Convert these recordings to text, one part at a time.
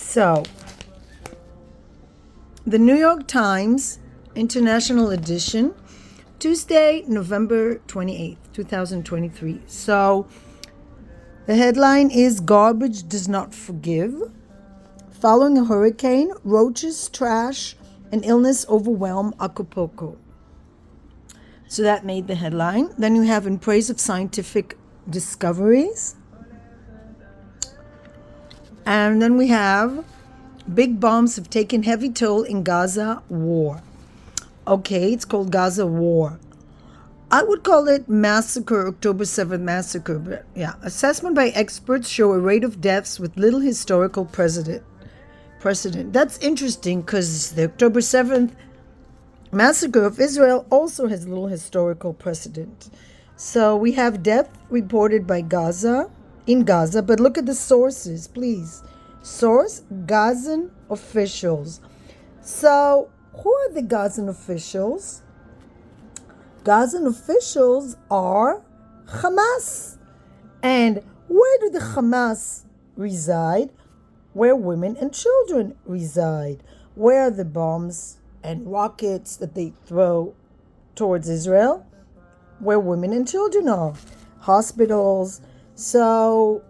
So, the New York Times International Edition, Tuesday, November 28th, 2023. So, the headline is Garbage Does Not Forgive. Following a hurricane, roaches, trash, and illness overwhelm Acapulco. So that made the headline. Then you have in praise of scientific discoveries. And then we have big bombs have taken heavy toll in Gaza war. Okay, it's called Gaza war. I would call it massacre, October 7th massacre. But yeah, assessment by experts show a rate of deaths with little historical precedent. That's interesting because the October 7th massacre of Israel also has little historical precedent. So we have death reported by in Gaza, but look at the sources, please. Source, Gazan officials. So who are the Gazan officials? Gazan officials are Hamas. And where do the Hamas reside? Where women and children reside. Where are the bombs and rockets that they throw towards Israel? Where women and children are. Hospitals. So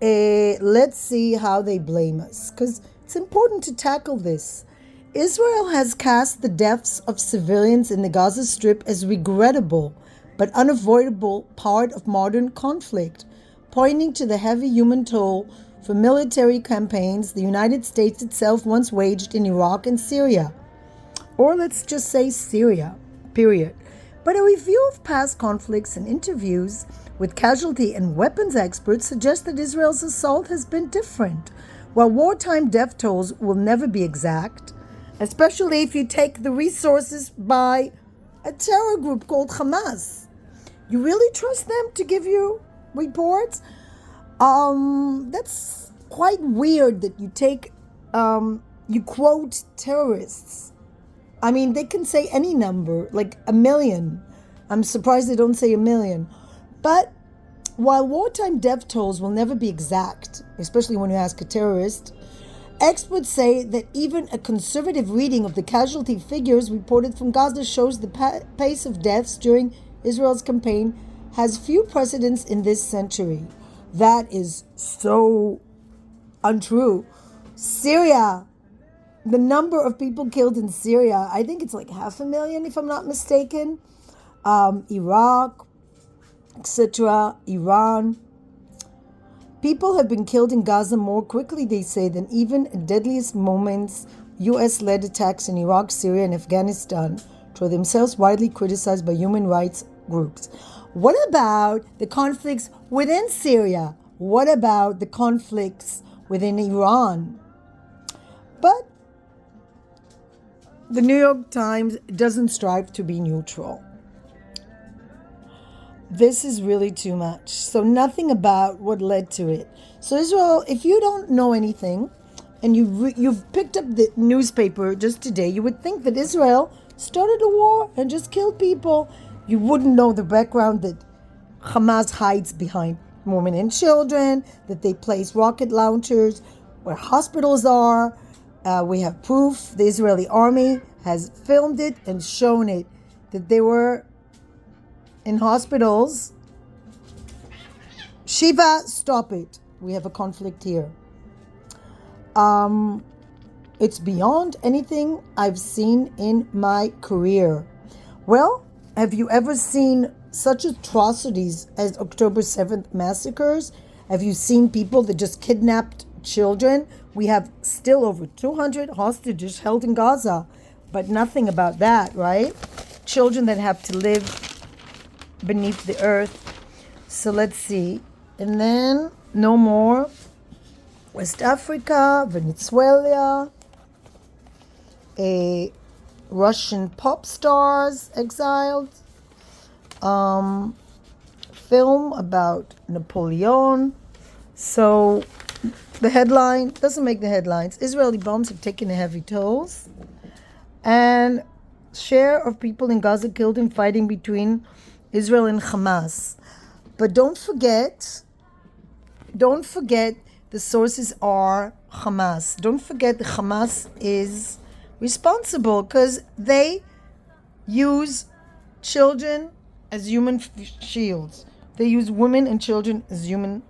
let's see how they blame us, because it's important to tackle this. Israel has cast the deaths of civilians in the Gaza Strip as regrettable but unavoidable part of modern conflict, pointing to the heavy human toll for military campaigns the United States itself once waged in Iraq and Syria. Or let's just say Syria, period. But a review of past conflicts and interviews with casualty and weapons experts suggest that Israel's assault has been different. While wartime death tolls will never be exact, especially if you take the resources by a terror group called Hamas. You really trust them to give you reports? That's quite weird that you take, you quote terrorists. I mean, they can say any number, like 1 million. I'm surprised they don't say 1 million. But while wartime death tolls will never be exact, especially when you ask a terrorist, experts say that even a conservative reading of the casualty figures reported from Gaza shows the pace of deaths during Israel's campaign has few precedents in this century. That is so untrue. Syria, the number of people killed in Syria, I think it's like 500,000 if I'm not mistaken. Iraq, etc., Iran. People have been killed in Gaza more quickly, they say, than even in deadliest moments. US-led attacks in Iraq, Syria, and Afghanistan were themselves widely criticized by human rights groups. What about the conflicts within Syria? What about the conflicts within Iran? But the New York Times doesn't strive to be neutral. This is really too much. So nothing about what led to it. So Israel, if you don't know anything, and you've picked up the newspaper just today, you would think that Israel started a war and just killed people. You wouldn't know the background that Hamas hides behind women and children, that they place rocket launchers where hospitals are. We have proof. The Israeli army has filmed it and shown it, that they were in hospitals. Shiva, stop it. We have a conflict here. It's beyond anything I've seen in my career. Well, have you ever seen such atrocities as October 7th massacres? Have you seen people that just kidnapped children? We have still over 200 hostages held in Gaza, but nothing about that, right? Children that have to live beneath the earth. So let's see. And then no more. West Africa, Venezuela, a Russian pop stars exiled, film about Napoleon. So the headline doesn't make the headlines. Israeli bombs have taken a heavy tolls, and share of people in Gaza killed in fighting between Israel and Hamas. But don't forget the sources are Hamas. Don't forget the Hamas is responsible because they use children as human shields. They use women and children as human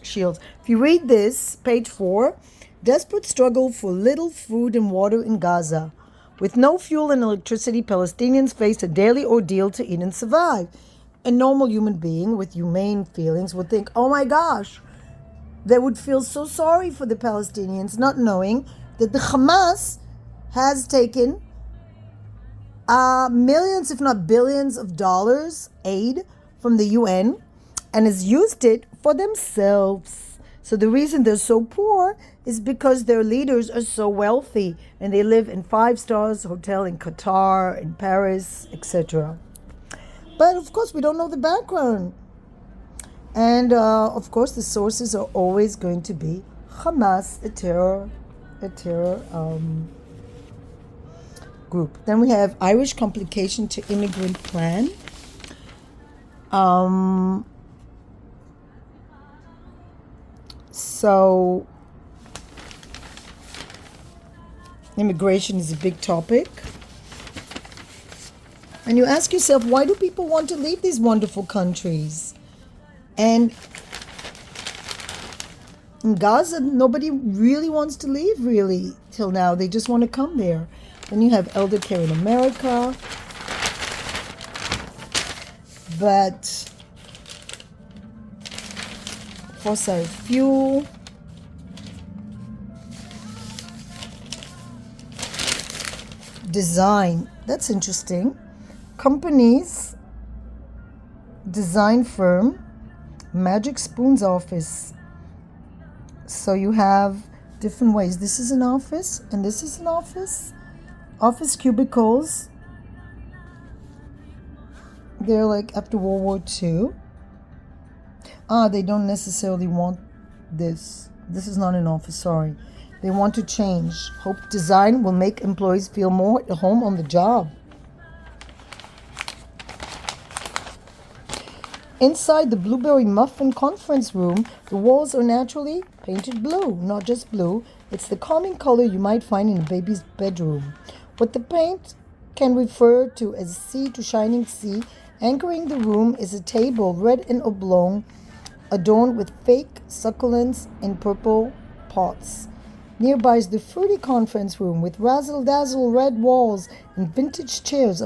shields. If you read this, page 4, desperate struggle for little food and water in Gaza. With no fuel and electricity, Palestinians face a daily ordeal to eat and survive. A normal human being with humane feelings would think, oh my gosh, they would feel so sorry for the Palestinians, not knowing that the Hamas has taken millions, if not billions of dollars aid from the UN and has used it for themselves. So the reason they're so poor is because their leaders are so wealthy and they live in 5-star hotel in Qatar, in Paris, etc. But of course, we don't know the background. And of course, the sources are always going to be Hamas, a terror group. Then we have Irish complication to immigrant plan. So immigration is a big topic. And you ask yourself, why do people want to leave these wonderful countries? And in Gaza, nobody really wants to leave, really, till now. They just want to come there. Then you have elder care in America. But fossil fuel. Design. That's interesting. Companies, design firm, Magic Spoon's office. So you have different ways. This is an office and this is an office. Office cubicles. They're like after World War II. They don't necessarily want this. This is not an office, sorry. They want to change. Hope design will make employees feel more at home on the job. Inside the Blueberry Muffin conference room, the walls are naturally painted blue. Not just blue, it's the calming color you might find in a baby's bedroom. What the paint can refer to as sea to shining sea, anchoring the room is a table, red and oblong, adorned with fake succulents in purple pots. Nearby is the fruity conference room with razzle-dazzle red walls and vintage chairs.